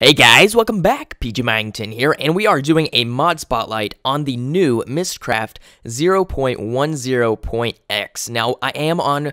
Hey guys, welcome back. PG Mangton here, and we are doing a mod spotlight on the new Mystcraft 0.10.x. Now, I am on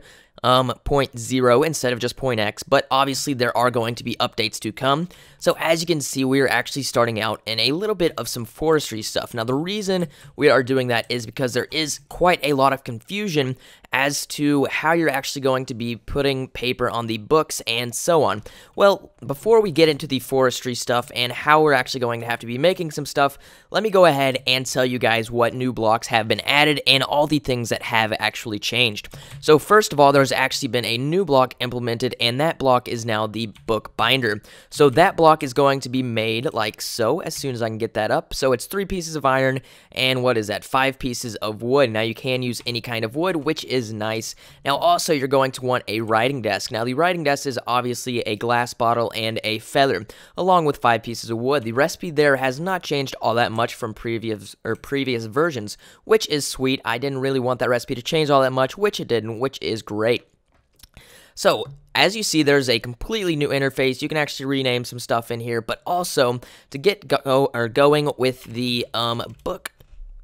point 0 instead of just point X, but obviously there are going to be updates to come. So as you can see, we are actually starting out in a little bit of some forestry stuff. Now, the reason we are doing that is because there is quite a lot of confusion as to how you're actually going to be putting paper on the books and so on. Well, before we get into the forestry stuff and how we're actually going to have to be making some stuff, let me go ahead and tell you guys what new blocks have been added and all the things that have actually changed. So first of all, there's actually been a new block implemented, and that block is now the book binder. So that block is going to be made like so as soon as I can get that up. So it's 3 pieces of iron and what is that, 5 pieces of wood. Now you can use any kind of wood, which is nice. Now also you're going to want a writing desk. Now the writing desk is obviously a glass bottle and a feather along with 5 pieces of wood. The recipe there has not changed all that much from previous versions, which is sweet. I didn't really want that recipe to change all that much, which it didn't, which is great. So, as you see, there's a completely new interface. You can actually rename some stuff in here, but also to get going with the book,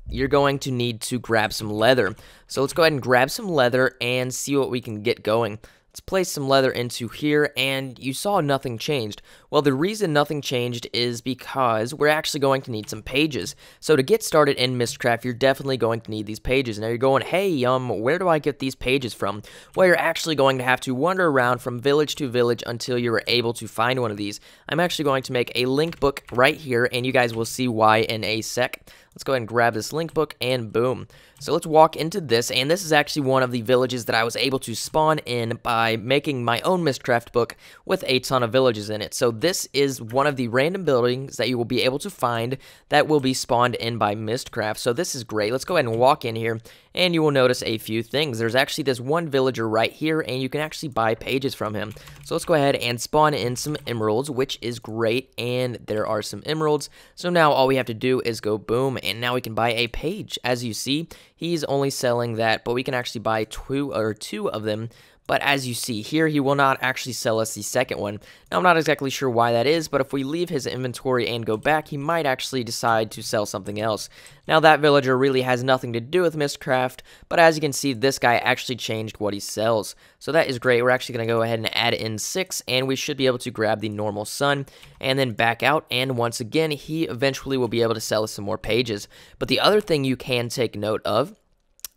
you're going to need to grab some leather. So let's go ahead and grab some leather and see what we can get going. Let's place some leather into here, and you saw nothing changed. Well, the reason nothing changed is because we're actually going to need some pages. So to get started in Mystcraft, you're definitely going to need these pages. Now you're going, hey, where do I get these pages from? Well, you're actually going to have to wander around from village to village until you're able to find one of these. I'm actually going to make a link book right here, and you guys will see why in a sec. Let's go ahead and grab this link book, and boom. So let's walk into this, and this is actually one of the villages that I was able to spawn in by making my own Mystcraft book with a ton of villages in it. So this is one of the random buildings that you will be able to find that will be spawned in by Mystcraft. So this is great. Let's go ahead and walk in here, and you will notice a few things. There's actually this one villager right here, and you can actually buy pages from him. So let's go ahead and spawn in some emeralds, which is great, and there are some emeralds. So now all we have to do is go boom, and now we can buy a page. As you see, he's only selling that, but we can actually buy two of them. But as you see here, he will not actually sell us the second one. Now, I'm not exactly sure why that is, but if we leave his inventory and go back, he might actually decide to sell something else. Now, that villager really has nothing to do with Mystcraft, but as you can see, this guy actually changed what he sells. So that is great. We're actually going to go ahead and add in 6, and we should be able to grab the normal sun, and then back out, and once again, he eventually will be able to sell us some more pages. But the other thing you can take note of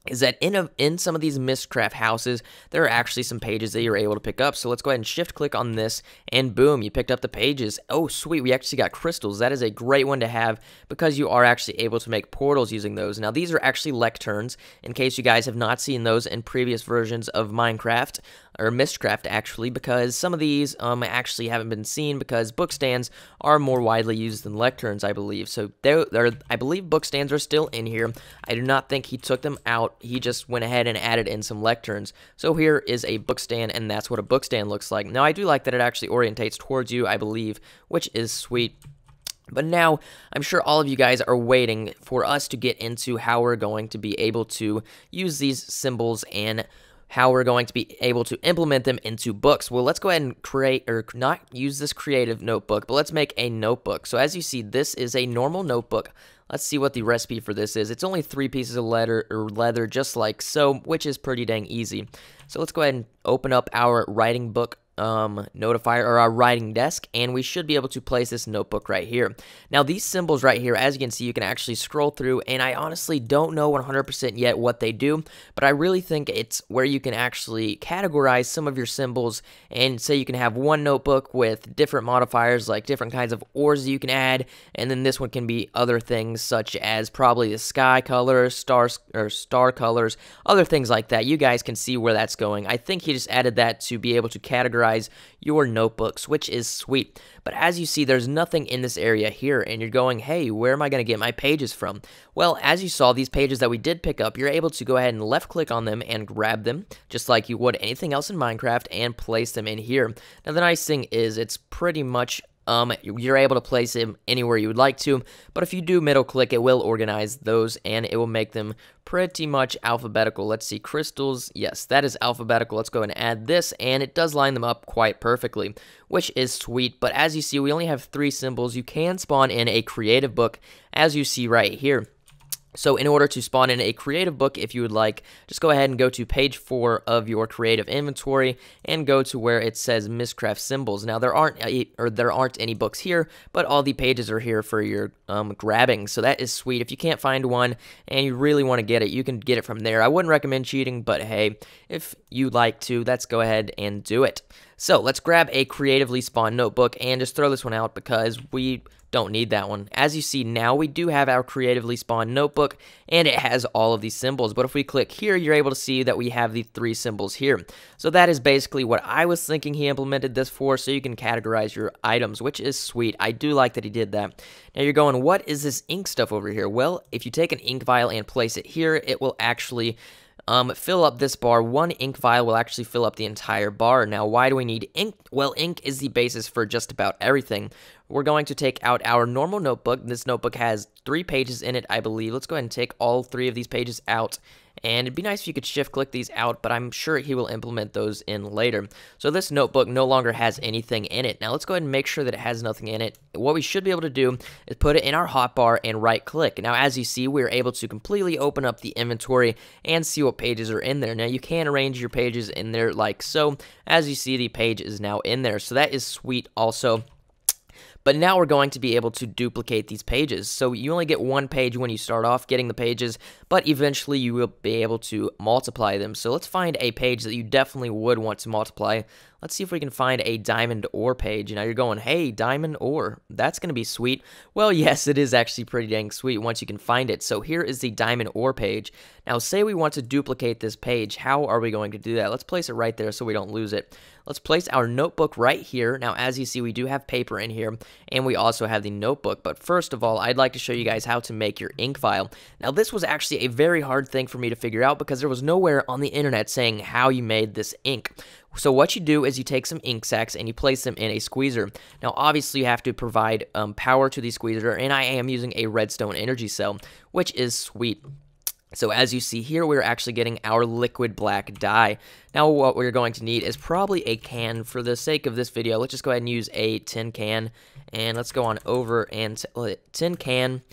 is that in some of these Mystcraft houses, there are actually some pages that you're able to pick up. So let's go ahead and shift-click on this, and boom, you picked up the pages. Oh, sweet, we actually got crystals. That is a great one to have because you are actually able to make portals using those. Now, these are actually lecterns, in case you guys have not seen those in previous versions of Minecraft, or Mystcraft actually, because some of these actually haven't been seen because book stands are more widely used than lecterns, I believe. So I believe book stands are still in here. I do not think he took them out. He just went ahead and added in some lecterns. So here is a book stand, and that's what a book stand looks like. Now, I do like that it actually orientates towards you, I believe, which is sweet. But now, I'm sure all of you guys are waiting for us to get into how we're going to be able to use these symbols and how we're going to be able to implement them into books. Well, let's go ahead and create, or not use this creative notebook, but let's make a notebook. So as you see, this is a normal notebook. Let's see what the recipe for this is. It's only 3 pieces of leather, just like so, which is pretty dang easy. So let's go ahead and open up our writing book notifier, or our writing desk, and we should be able to place this notebook right here. Now, these symbols right here, as you can see, you can actually scroll through, and I honestly don't know 100% yet what they do, but I really think it's where you can actually categorize some of your symbols, and say you can have one notebook with different modifiers, like different kinds of ores that you can add, and then this one can be other things such as probably the sky colors, star colors, other things like that. You guys can see where that's going. I think he just added that to be able to categorize your notebooks, which is sweet. But as you see, there's nothing in this area here, and you're going, hey, where am I going to get my pages from? Well, as you saw, these pages that we did pick up, you're able to go ahead and left click on them and grab them, just like you would anything else in Minecraft, and place them in here. Now, the nice thing is it's pretty much you're able to place them anywhere you would like to, but if you do middle click, it will organize those and it will make them pretty much alphabetical. Let's see, crystals, yes, that is alphabetical. Let's go and add this, and it does line them up quite perfectly, which is sweet. But as you see, we only have 3 symbols. You can spawn in a creative book, as you see right here. So in order to spawn in a creative book, if you would like, just go ahead and go to page 4 of your creative inventory and go to where it says Mystcraft symbols. Now there aren't any books here, but all the pages are here for your grabbing. So that is sweet. If you can't find one and you really want to get it, you can get it from there. I wouldn't recommend cheating, but hey, if you like to, let's go ahead and do it. So let's grab a creatively spawned notebook and just throw this one out because we don't need that one. As you see now, we do have our creatively spawned notebook, and it has all of these symbols. But if we click here, you're able to see that we have the 3 symbols here. So that is basically what I was thinking he implemented this for, so you can categorize your items, which is sweet. I do like that he did that. Now you're going, what is this ink stuff over here? Well, if you take an ink vial and place it here, it will actually fill up this bar. One ink vial will actually fill up the entire bar. Now, why do we need ink? Well, ink is the basis for just about everything. We're going to take out our normal notebook. This notebook has 3 pages in it, I believe. Let's go ahead and take all 3 of these pages out. And it'd be nice if you could shift click these out, but I'm sure he will implement those in later. So this notebook no longer has anything in it. Now let's go ahead and make sure that it has nothing in it. What we should be able to do is put it in our hotbar and right click. Now as you see, we're able to completely open up the inventory and see what pages are in there. Now you can arrange your pages in there like so. As you see, the page is now in there. So that is sweet also. But now we're going to be able to duplicate these pages. So you only get 1 page when you start off getting the pages, but eventually you will be able to multiply them. So let's find a page that you definitely would want to multiply. Let's see if we can find a diamond ore page. Now you're going, hey, diamond ore, that's going to be sweet. Well, yes, it is actually pretty dang sweet once you can find it. So here is the diamond ore page. Now say we want to duplicate this page. How are we going to do that? Let's place it right there so we don't lose it. Let's place our notebook right here. Now as you see, we do have paper in here, and we also have the notebook. But first of all, I'd like to show you guys how to make your ink vial. Now this was actually a very hard thing for me to figure out because there was nowhere on the internet saying how you made this ink. So what you do is you take some ink sacs and you place them in a squeezer. Now obviously you have to provide power to the squeezer, and I am using a redstone energy cell, which is sweet. So as you see here, we're actually getting our liquid black dye. Now what we're going to need is probably a can. For the sake of this video, let's just go ahead and use a tin can, and let's go on over and tin can,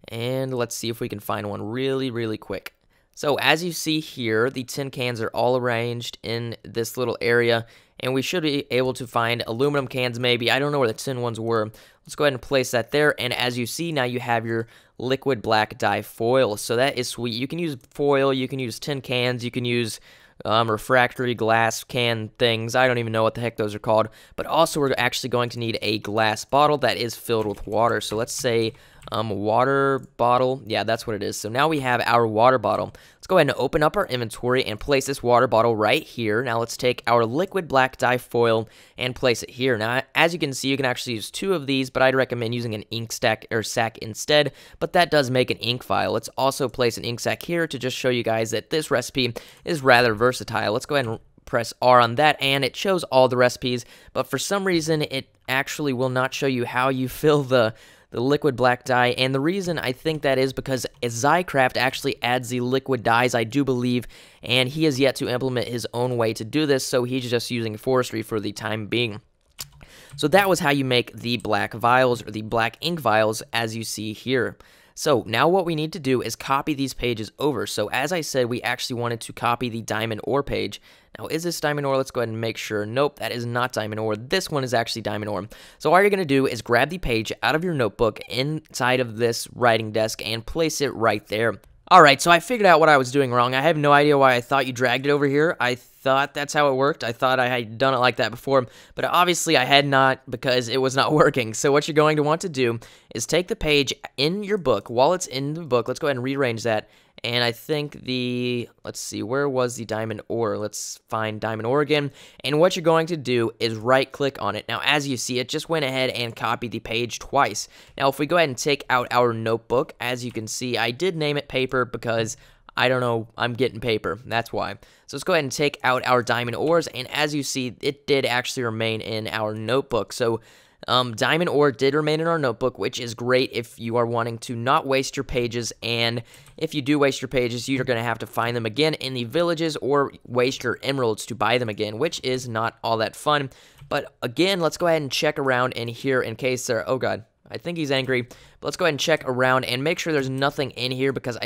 and let's see if we can find one really quick. So as you see here, the tin cans are all arranged in this little area, and we should be able to find aluminum cans maybe. I don't know where the tin ones were. Let's go ahead and place that there, and as you see, now you have your liquid black dye foil. So that is sweet. You can use foil, you can use tin cans, you can use refractory glass can things. I don't even know what the heck those are called. But also we're actually going to need a glass bottle that is filled with water. So let's say water bottle. Yeah, that's what it is. So now we have our water bottle. Let's go ahead and open up our inventory and place this water bottle right here. Now let's take our liquid black dye foil and place it here. Now as you can see, you can actually use 2 of these, but I'd recommend using an ink sac instead, but that does make an ink vial. Let's also place an ink sac here to just show you guys that this recipe is rather versatile. Let's go ahead and press R on that, and it shows all the recipes, but for some reason it actually will not show you how you fill the liquid black dye, and the reason I think that is because Mystcraft actually adds the liquid dyes, I do believe, and he has yet to implement his own way to do this, so he's just using forestry for the time being. So that was how you make the black vials, or the black ink vials, as you see here. So now what we need to do is copy these pages over. So as I said, we actually wanted to copy the diamond ore page. Now is this diamond ore? Let's go ahead and make sure. Nope, that is not diamond ore. This one is actually diamond ore. So all you're going to do is grab the page out of your notebook inside of this writing desk and place it right there. Alright, so I figured out what I was doing wrong. I have no idea why I thought you dragged it over here. I thought that's how it worked. I thought I had done it like that before, but obviously I had not because it was not working. So what you're going to want to do is take the page in your book. While it's in the book, let's go ahead and rearrange that. And I think let's see, where was the diamond ore? Let's find diamond ore again. And what you're going to do is right click on it. Now, as you see, it just went ahead and copied the page twice. Now, if we go ahead and take out our notebook, as you can see, I did name it paper because I don't know, I'm getting paper. That's why. So let's go ahead and take out our diamond ores. And as you see, it did actually remain in our notebook. So Diamond ore did remain in our notebook, which is great if you are wanting to not waste your pages, and if you do waste your pages, you're going to have to find them again in the villages or waste your emeralds to buy them again, which is not all that fun. But again, let's go ahead and check around in here in case there... Oh god, I think he's angry. But let's go ahead and check around and make sure there's nothing in here, because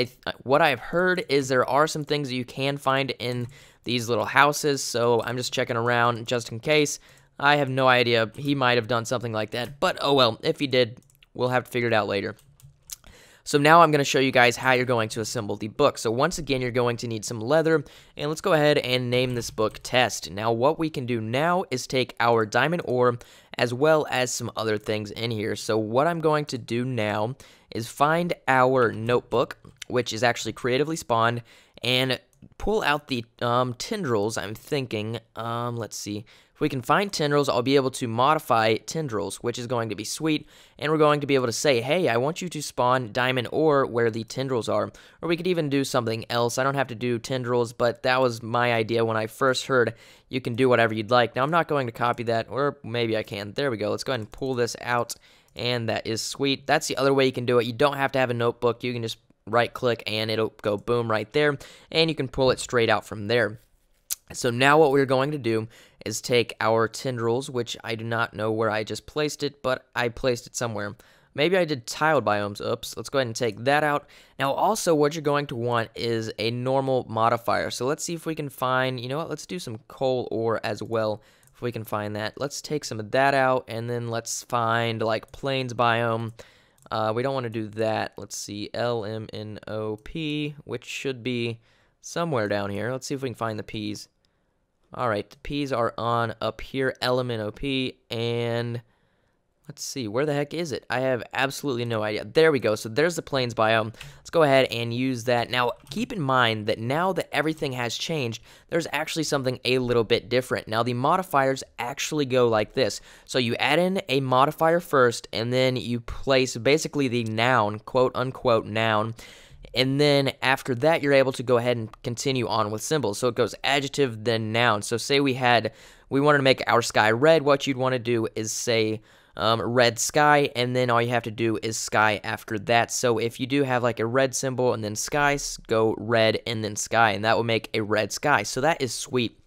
what I've heard is there are some things that you can find in these little houses, so I'm just checking around just in case. I have no idea. He might have done something like that, but oh well. If he did, we'll have to figure it out later. So now I'm going to show you guys how you're going to assemble the book. So once again, you're going to need some leather, and let's go ahead and name this book Test. Now what we can do now is take our diamond ore as well as some other things in here. So what I'm going to do now is find our notebook, which is actually creatively spawned, and pull out the tendrils. I'm thinking, let's see. If we can find tendrils, I'll be able to modify tendrils, which is going to be sweet, and we're going to be able to say, hey, I want you to spawn diamond ore where the tendrils are, or we could even do something else. I don't have to do tendrils, but that was my idea when I first heard you can do whatever you'd like. Now, I'm not going to copy that, or maybe I can. There we go. Let's go ahead and pull this out, and that is sweet. That's the other way you can do it. You don't have to have a notebook. You can just right-click, and it'll go boom right there, and you can pull it straight out from there. So now what we're going to do is take our tendrils, which I do not know where I just placed it, but I placed it somewhere. Maybe I did tiled biomes. Oops. Let's go ahead and take that out. Now also what you're going to want is a normal modifier. So let's see if we can find, you know what, let's do some coal ore as well, if we can find that. Let's take some of that out, and then let's find like plains biome. We don't want to do that. Let's see, LMNOP, which should be somewhere down here. Let's see if we can find the P's. Alright, the P's are on up here, LMNOP, and let's see, where the heck is it? I have absolutely no idea. There we go, so there's the plains biome. Let's go ahead and use that. Now, keep in mind that now that everything has changed, there's actually something a little bit different. Now, the modifiers actually go like this. So you add in a modifier first, and then you place basically the noun, quote-unquote noun, and then after that, you're able to go ahead and continue on with symbols. So it goes adjective, then noun. So say we wanted to make our sky red. What you'd want to do is say red sky, and then all you have to do is sky after that. So if you do have like a red symbol and then sky, go red and then sky, and that will make a red sky. So that is sweet.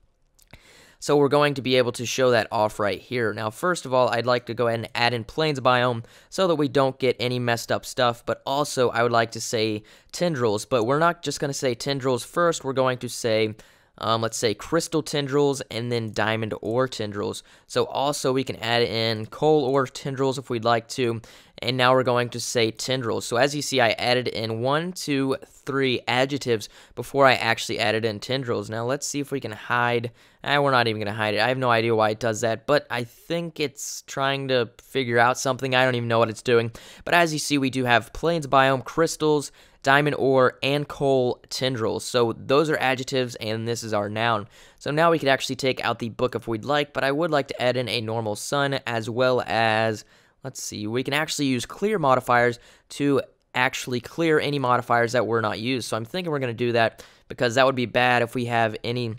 So we're going to be able to show that off right here. Now, first of all, I'd like to go ahead and add in plains biome so that we don't get any messed up stuff, but also I would like to say tendrils, but we're not just going to say tendrils first. We're going to say, let's say crystal tendrils and then diamond ore tendrils. So also we can add in coal ore tendrils if we'd like to, and now we're going to say tendrils. So as you see, I added in 1, 2, 3 adjectives before I actually added in tendrils. Now let's see if we can hide. We're not even going to hide it. I have no idea why it does that, but I think it's trying to figure out something. I don't even know what it's doing. But as you see, we do have plains biome, crystals, diamond ore, and coal tendrils. So those are adjectives, and this is our noun. So now we could actually take out the book if we'd like, but I would like to add in a normal sun as well as, let's see, we can actually use clear modifiers to actually clear any modifiers that were not used. So I'm thinking we're going to do that because that would be bad if we have any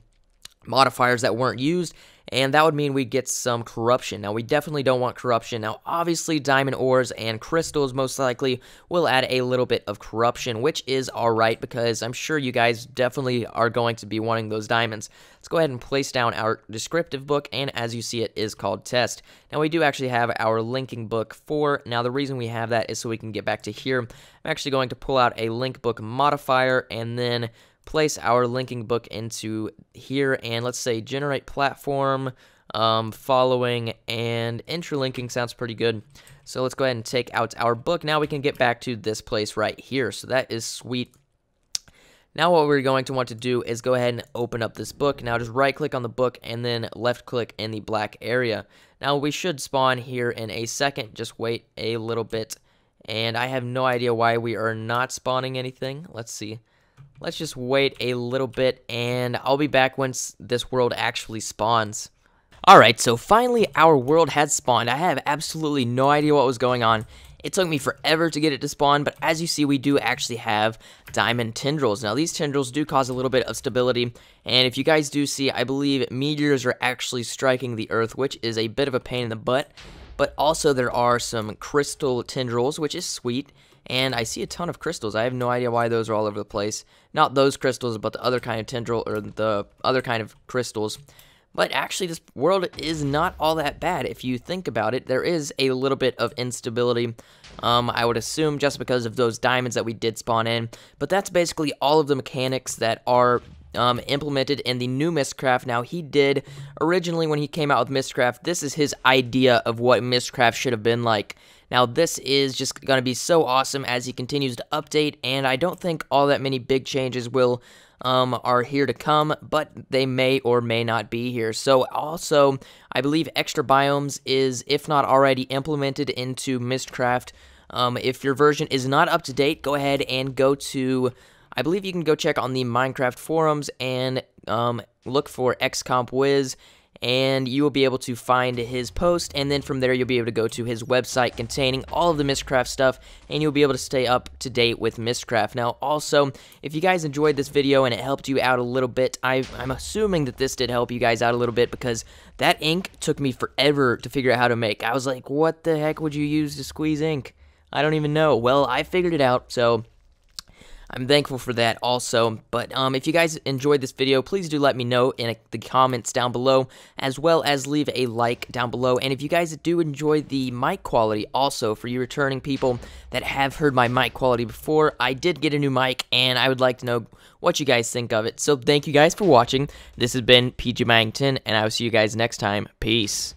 modifiers that weren't used, and that would mean we get some corruption. Now, we definitely don't want corruption. Now, obviously, diamond ores and crystals most likely will add a little bit of corruption, which is alright because I'm sure you guys definitely are going to be wanting those diamonds. Let's go ahead and place down our descriptive book, and as you see, it is called Test. Now, we do actually have our linking book 4. Now, the reason we have that is so we can get back to here. I'm actually going to pull out a link book modifier, and then place our linking book into here, and let's say generate platform, following, and interlinking sounds pretty good. So let's go ahead and take out our book. Now we can get back to this place right here. So that is sweet. Now what we're going to want to do is go ahead and open up this book. Now just right click on the book and then left click in the black area. Now we should spawn here in a second. Just wait a little bit. And I have no idea why we are not spawning anything. Let's see. Let's just wait a little bit, and I'll be back once this world actually spawns. Alright, so finally our world has spawned. I have absolutely no idea what was going on. It took me forever to get it to spawn, but as you see, we do actually have diamond tendrils. Now, these tendrils do cause a little bit of stability, and if you guys do see, I believe meteors are actually striking the Earth, which is a bit of a pain in the butt. But also there are some crystal tendrils, which is sweet. And I see a ton of crystals. I have no idea why those are all over the place. Not those crystals, but the other kind of tendril, or the other kind of crystals. But actually, this world is not all that bad. If you think about it, there is a little bit of instability, I would assume, just because of those diamonds that we did spawn in. But that's basically all of the mechanics that are implemented in the new Mystcraft. Now, he did, originally when he came out with Mystcraft, this is his idea of what Mystcraft should have been like. Now, this is just going to be so awesome as he continues to update, and I don't think all that many big changes are here to come, but they may or may not be here. So, also, I believe extra biomes is, if not already implemented into Mystcraft. If your version is not up to date, go ahead and go to, I believe you can go check on the Minecraft forums and look for XCompWiz, and you will be able to find his post, and then from there you'll be able to go to his website containing all of the Mystcraft stuff, and you'll be able to stay up to date with Mystcraft. Now, also, if you guys enjoyed this video and it helped you out a little bit, I'm assuming that this did help you guys out a little bit, because that ink took me forever to figure out how to make. I was like, what the heck would you use to squeeze ink? I don't even know. Well, I figured it out, so I'm thankful for that also. But if you guys enjoyed this video, please do let me know in the comments down below, as well as leave a like down below. And if you guys do enjoy the mic quality also, for you returning people that have heard my mic quality before, I did get a new mic, and I would like to know what you guys think of it. So thank you guys for watching. This has been PG Mangton, and I will see you guys next time. Peace.